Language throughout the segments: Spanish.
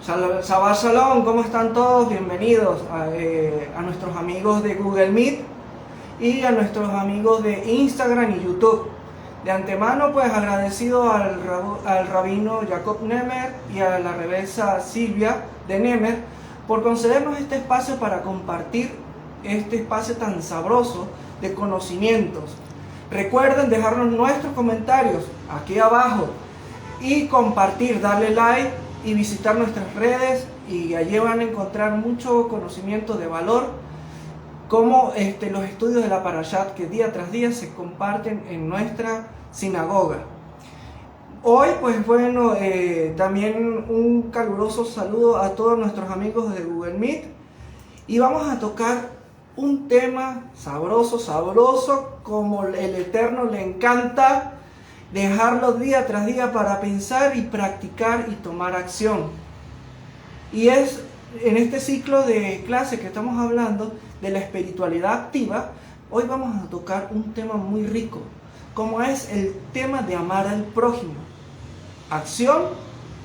Shabbat Shalom, ¿cómo están todos? Bienvenidos a nuestros amigos de Google Meet y a nuestros amigos de Instagram y YouTube. De antemano, pues agradecido al rabino Jacob Nemer y a la rebelsa Silvia de Nemer por concedernos este espacio para compartir este espacio tan sabroso de conocimientos. Recuerden dejarnos nuestros comentarios aquí abajo y compartir, darle like y visitar nuestras redes, y allí van a encontrar mucho conocimiento de valor, como los estudios de la Parashat que día tras día se comparten en nuestra sinagoga. Hoy, pues bueno, también un caluroso saludo a todos nuestros amigos de Google Meet, y vamos a tocar un tema sabroso, como el Eterno le encanta dejarlo día tras día para pensar y practicar y tomar acción. Y es en este ciclo de clase que estamos hablando de la espiritualidad activa. Hoy vamos a tocar un tema muy rico, como es el tema de amar al prójimo. ¿Acción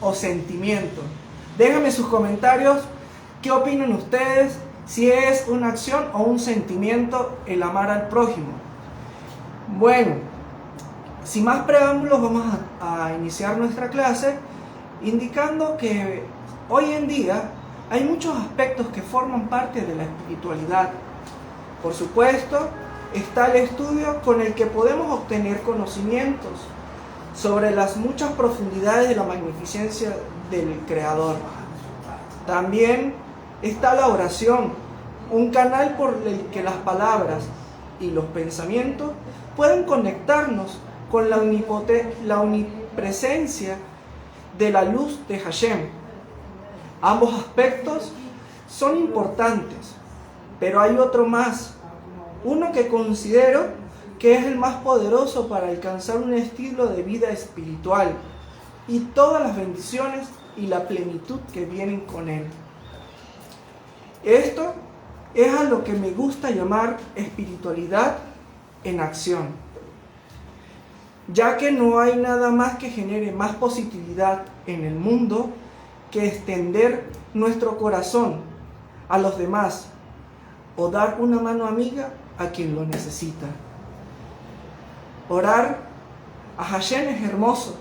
o sentimiento? Déjenme sus comentarios, ¿qué opinan ustedes? Si es una acción o un sentimiento el amar al prójimo. Bueno, sin más preámbulos, vamos a iniciar nuestra clase indicando que hoy en día hay muchos aspectos que forman parte de la espiritualidad. Por supuesto, está el estudio con el que podemos obtener conocimientos sobre las muchas profundidades de la magnificencia del Creador. También está la oración, un canal por el que las palabras y los pensamientos pueden conectarnos con la omnipresencia de la luz de Hashem. Ambos aspectos son importantes, pero hay otro más, uno que considero que es el más poderoso para alcanzar un estilo de vida espiritual y todas las bendiciones y la plenitud que vienen con él. Esto es a lo que me gusta llamar espiritualidad en acción, ya que no hay nada más que genere más positividad en el mundo que extender nuestro corazón a los demás o dar una mano amiga a quien lo necesita. Orar a Hashem es hermoso.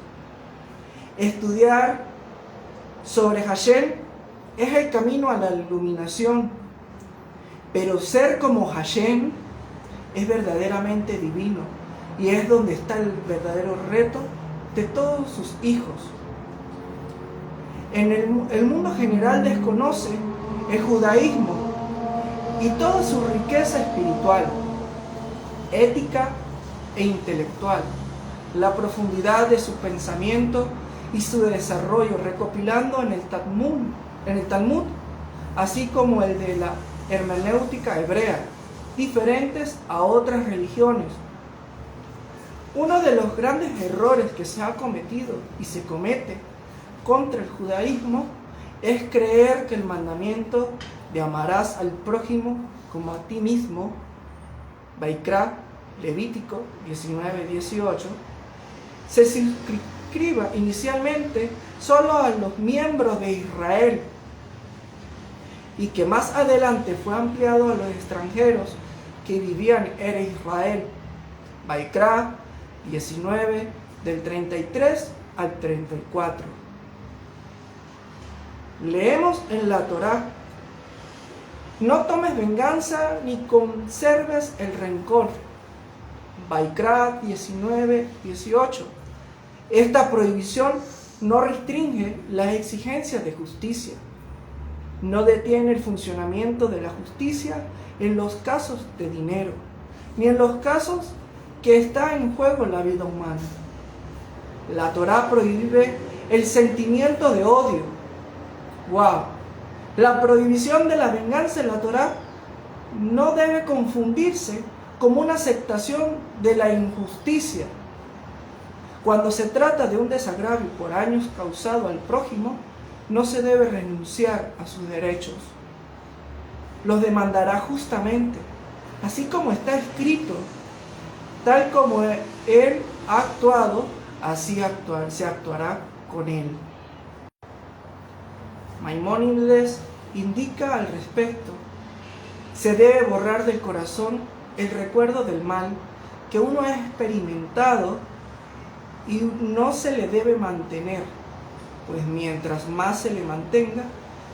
Estudiar sobre Hashem es el camino a la iluminación, pero ser como Hashem es verdaderamente divino. Y es donde está el verdadero reto de todos sus hijos. El mundo general desconoce el judaísmo y toda su riqueza espiritual, ética e intelectual, la profundidad de su pensamiento y su desarrollo, recopilando en el Talmud, así como el de la hermenéutica hebrea, diferentes a otras religiones. Uno de los grandes errores que se ha cometido y se comete contra el judaísmo es creer que el mandamiento de amarás al prójimo como a ti mismo, Vaikra, Levítico 19:18, se circunscriba inicialmente solo a los miembros de Israel y que más adelante fue ampliado a los extranjeros que vivían en Israel, Vaikra 19, del 33 al 34. Leemos en la Torá: no tomes venganza ni conserves el rencor. Vaikra 19, 18. Esta prohibición no restringe las exigencias de justicia, no detiene el funcionamiento de la justicia en los casos de dinero, ni en los casos que está en juego la vida humana. La Torá prohíbe el sentimiento de odio. ¡Wow! La prohibición de la venganza en la Torá no debe confundirse como una aceptación de la injusticia. Cuando se trata de un desagravio por daños causado al prójimo, no se debe renunciar a sus derechos. Los demandará justamente, así como está escrito. Tal como él ha actuado, así se actuará con él. Maimónides indica al respecto: se debe borrar del corazón el recuerdo del mal que uno ha experimentado y no se le debe mantener, pues mientras más se le mantenga,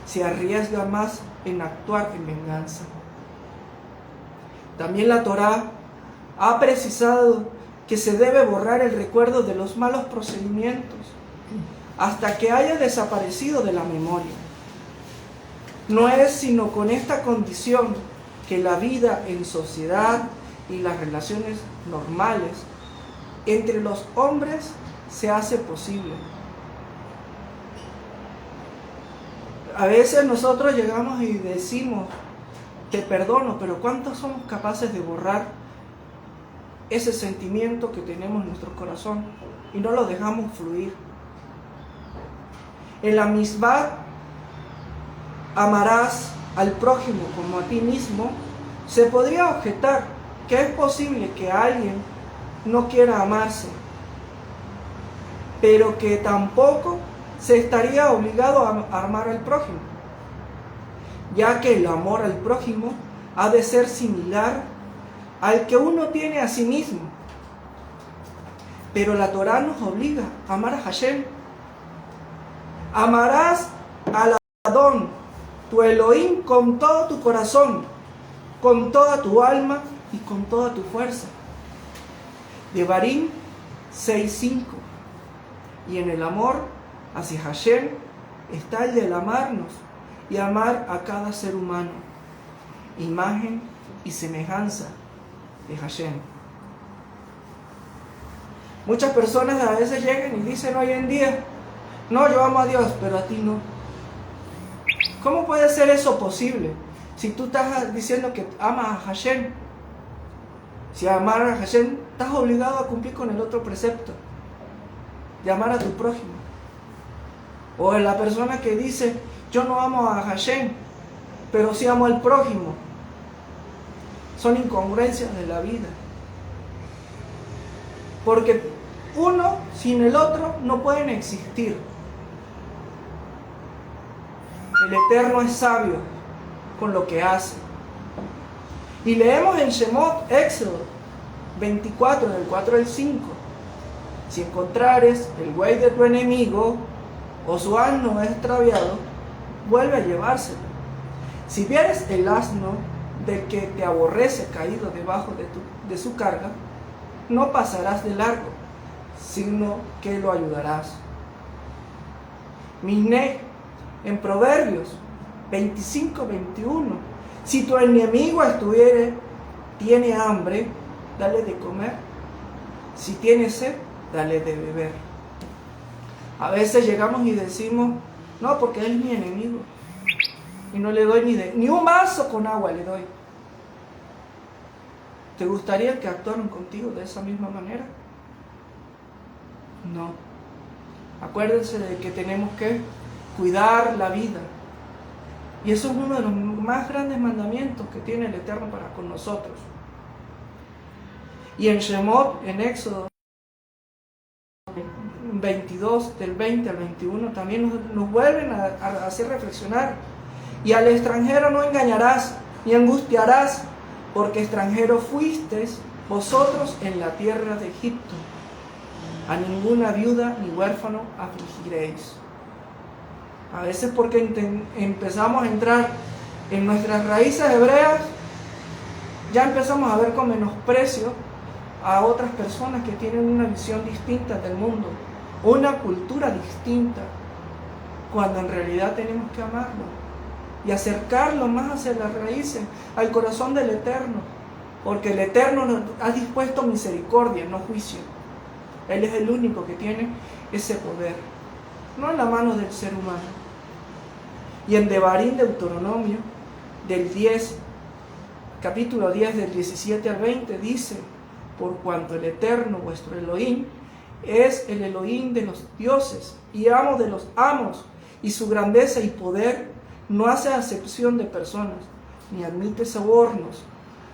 se arriesga más en actuar en venganza. También la Torá ha precisado que se debe borrar el recuerdo de los malos procedimientos hasta que haya desaparecido de la memoria. No es sino con esta condición que la vida en sociedad y las relaciones normales entre los hombres se hace posible. A veces nosotros llegamos y decimos, te perdono, pero ¿cuántos somos capaces de borrar ese sentimiento que tenemos en nuestro corazón y no lo dejamos fluir? En la misma amarás al prójimo como a ti mismo, se podría objetar que es posible que alguien no quiera amarse, pero que tampoco se estaría obligado a amar al prójimo, ya que el amor al prójimo ha de ser similar al que uno tiene a sí mismo. Pero la Torá nos obliga a amar a Hashem. Amarás al Adón, tu Elohim, con todo tu corazón, con toda tu alma y con toda tu fuerza. Devarim 6:5. Y en el amor hacia Hashem está el del amarnos y amar a cada ser humano, imagen y semejanza de Hashem. Muchas personas a veces llegan y dicen hoy en día, no, yo amo a Dios, pero a ti no. ¿Cómo puede ser eso posible? Si tú estás diciendo que amas a Hashem, si amar a Hashem, estás obligado a cumplir con el otro precepto, de amar a tu prójimo. O la persona que dice, yo no amo a Hashem, pero sí amo al prójimo. Son incongruencias de la vida. Porque uno sin el otro no pueden existir. El Eterno es sabio con lo que hace. Y leemos en Shemot, Éxodo 24, del 4 al 5. Si encontrares el buey de tu enemigo o su asno extraviado, vuelve a llevárselo. Si vieres el asno del que te aborrece caído debajo de su carga, no pasarás de largo, sino que lo ayudarás. Misné, en Proverbios 25-21, si tu enemigo tiene hambre, dale de comer. Si tiene sed, dale de beber. A veces llegamos y decimos, no, porque él es mi enemigo. Y no le doy ni un vaso con agua le doy. ¿Te gustaría que actuaran contigo de esa misma manera? No. Acuérdense de que tenemos que cuidar la vida. Y eso es uno de los más grandes mandamientos que tiene el Eterno para con nosotros. Y en Shemot, en Éxodo 22, del 20 al 21, también nos vuelven a hacer reflexionar. Y al extranjero no engañarás, ni angustiarás, porque extranjero fuisteis vosotros en la tierra de Egipto. A ninguna viuda ni huérfano afligiréis. A veces porque empezamos a entrar en nuestras raíces hebreas, ya empezamos a ver con menosprecio a otras personas que tienen una visión distinta del mundo, una cultura distinta, cuando en realidad tenemos que amarlo y acercarlo más hacia las raíces, al corazón del Eterno, porque el Eterno nos ha dispuesto misericordia, no juicio. Él es el único que tiene ese poder, no en la mano del ser humano. Y en Devarim, Deuteronomio, del 10, capítulo 10, del 17 al 20, dice, por cuanto el Eterno, vuestro Elohim, es el Elohim de los dioses y amo de los amos, y su grandeza y poder no hace acepción de personas, ni admite sobornos,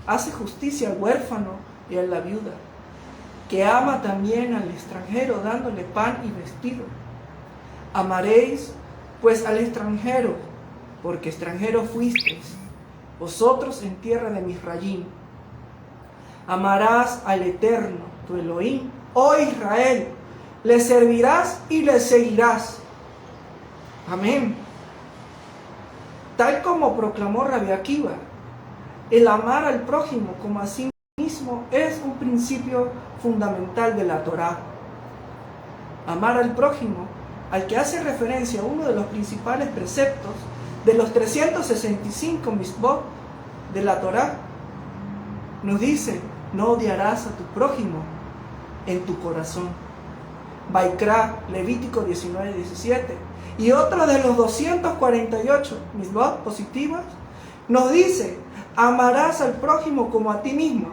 hace justicia al huérfano y a la viuda, que ama también al extranjero, dándole pan y vestido. Amaréis Pues al extranjero, porque extranjero fuisteis, vosotros en tierra de Misrayim, amarás al Eterno, tu Elohim, oh Israel, le servirás y le seguirás. Amén. Tal como proclamó Rabbi Akiva, el amar al prójimo como a sí mismo es un principio fundamental de la Torá. Amar al prójimo, al que hace referencia a uno de los principales preceptos de los 365 mitzvot de la Torá, nos dice: no odiarás a tu prójimo en tu corazón. Baikra, Levítico 19:17. Y otro de los 248 mitzvot positivas nos dice: amarás al prójimo como a ti mismo.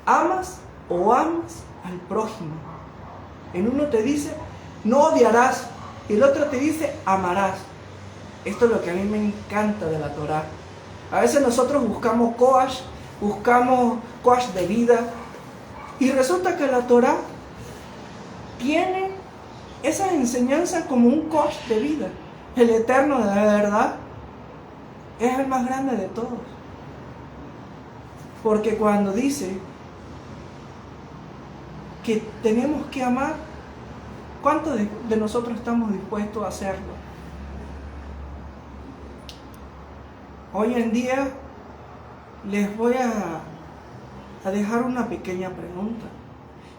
Amas o amas al prójimo. En uno te dice: no odiarás, y el otro te dice: amarás. Esto es lo que a mí me encanta de la Torá. A veces nosotros buscamos coach de vida, y resulta que la Torá tiene esa enseñanza como un coach de vida. El Eterno de verdad es el más grande de todos, porque cuando dice que tenemos que amar, ¿cuántos de nosotros estamos dispuestos a hacerlo? Hoy en día les voy a dejar una pequeña pregunta.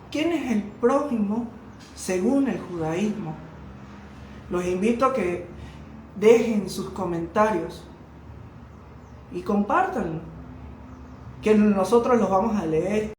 ¿Quién es el prójimo según el judaísmo? Los invito a que dejen sus comentarios y compártanlo, que nosotros los vamos a leer